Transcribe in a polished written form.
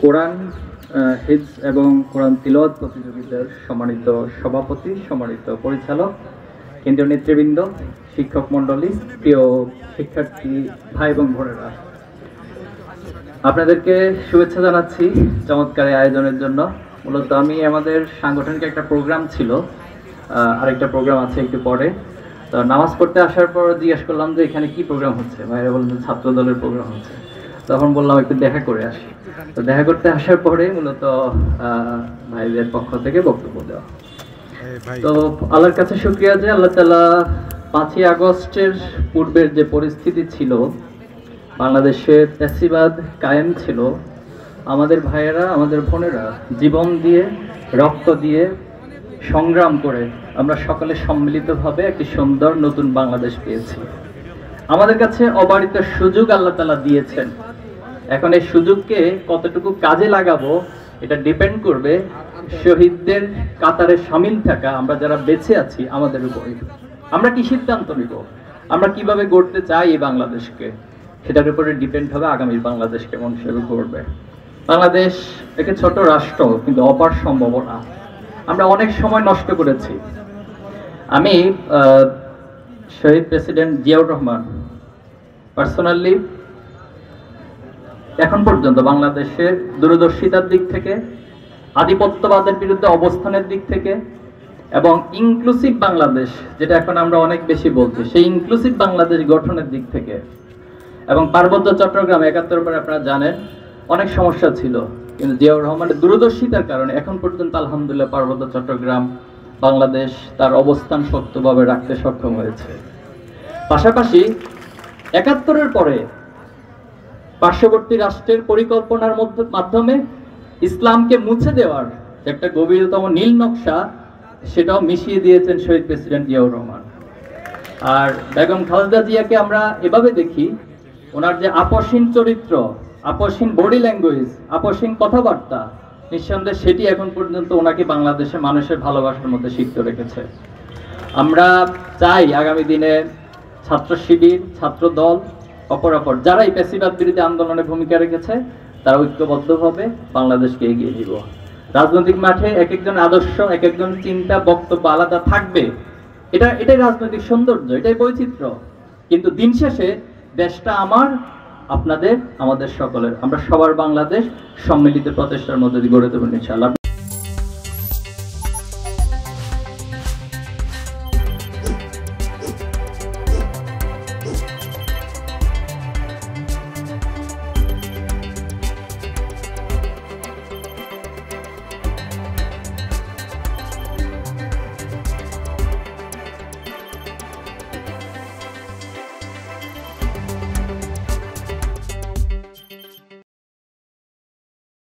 কোরআন হিফজ এবং কোরআন তিলাওয়াত প্রতিযোগিতার সম্মানিত সভাপতি, সম্মানিত পরিচালক, কেন্দ্রীয় নেতৃবৃন্দ, শিক্ষক মণ্ডলী, প্রিয় শিক্ষার্থী ভাই এবং বোনেরা, আপনাদেরকে শুভেচ্ছা জানাচ্ছি চমৎকার আয়োজনের জন্য। মূলত আমি আমাদের সাংগঠনিক একটা প্রোগ্রাম ছিল, আরেকটা প্রোগ্রাম আছে একটু পরে। তো নামাজ পড়তে আসার পর জিজ্ঞেস করলাম যে এখানে কি প্রোগ্রাম হচ্ছে, ভাইরা বললেন ছাত্র দলের প্রোগ্রাম হচ্ছে। তখন বললাম একটু দেখা করে আসি। তো দেখা করতে আসার পরে মূলত ভাইদের পক্ষ থেকে বক্তব্য দেওয়া। তো আল্লাহর কাছে শুকরিয়া যে আল্লাহ তাআলা 5ই আগস্টের পূর্বের যে পরিস্থিতি ছিল, বাংলাদেশে ফ্যাসিবাদ কায়েম ছিল, আমাদের ভাইয়েরা, আমাদের বোনেরা জীবন দিয়ে, রক্ত দিয়ে সংগ্রাম করে আমরা সকলে সম্মিলিতভাবে একটি সুন্দর নতুন বাংলাদেশ পেয়েছি। আমাদের কাছে অবারিত সুযোগ আল্লাহ তাআলা দিয়েছেন। এখন এই সুযোগকে কতটুকু কাজে লাগাবো এটা ডিপেন্ড করবে শহীদদের কাতারে শামিল থাকা আমরা যারা বেঁচে আছি আমাদের উপরে। আমরা কি সিদ্ধান্ত নিব, আমরা কিভাবে গড়তে চাই এই বাংলাদেশকে, সেটার উপরে ডিপেন্ড হবে আগামী বাংলাদেশ কেমন সেভাবে গড়বে। বাংলাদেশ একটি ছোট রাষ্ট্র, কিন্তু অপার সম্ভাবনা। আমরা অনেক সময় নষ্ট করেছি। আমি শহীদ প্রেসিডেন্ট জিয়াউর রহমান পার্সোনালি এখন পর্যন্ত বাংলাদেশের দূরদর্শিতার দিক থেকে, আধিপত্যবাদের বিরুদ্ধে অবস্থানের দিক থেকে এবং ইনক্লুসিভ বাংলাদেশ, যেটা এখন আমরা অনেক বেশি বলছি, সেই ইনক্লুসিভ বাংলাদেশ গঠনের দিক থেকে এবং পার্বত্য চট্টগ্রাম 71 পরে আপনারা জানেন অনেক সমস্যা ছিল, কিন্তু জিয়াউর রহমানের দূরদর্শিতার কারণে এখন পর্যন্ত আলহামদুলিল্লাহ পার্বত্য চট্টগ্রাম বাংলাদেশ তার অবস্থান শক্তভাবে রাখতে সক্ষম হয়েছে। পাশাপাশি 71-এর পরে পার্শ্ববর্তী রাষ্ট্রের পরিকল্পনার মাধ্যমে ইসলামকে মুছে দেওয়ার একটা গভীরতম নীল নকশা, সেটাও মিশিয়ে দিয়েছেন শহীদ প্রেসিডেন্ট জিয়াউর রহমান। আর বেগম খালেদা জিয়াকে আমরা এভাবে দেখি, ওনার যে আপসহীন চরিত্র, আপসহীন বডি ল্যাঙ্গুয়েজ, আপসহীন কথাবার্তা, নিঃসন্দেহে সেটি এখন পর্যন্ত ওনাকে বাংলাদেশের মানুষের ভালোবাসার মধ্যে সিক্ত রেখেছে। আমরা চাই আগামী দিনে ছাত্র শিবির, ছাত্র দল, অপরাপর যারা এই ফ্যাসিবাদ বিরোধী আন্দোলনে ভূমিকা রেখেছে, তারা ঐক্যবদ্ধভাবে বাংলাদেশকে এগিয়ে নিব। রাজনৈতিক মাঠে এক একজন আদর্শ, এক একজন চিন্তা, বক্তব্য আলাদা থাকবে, এটাই রাজনৈতিক সৌন্দর্য, এটাই বৈচিত্র্য। কিন্তু দিন শেষে দেশটা আমার, আপনাদের, আমাদের সকলের। আমরা সবার বাংলাদেশ সম্মিলিত প্রচেষ্টার মধ্যে দিয়ে গড়ে দেব ইনশাআল্লাহ।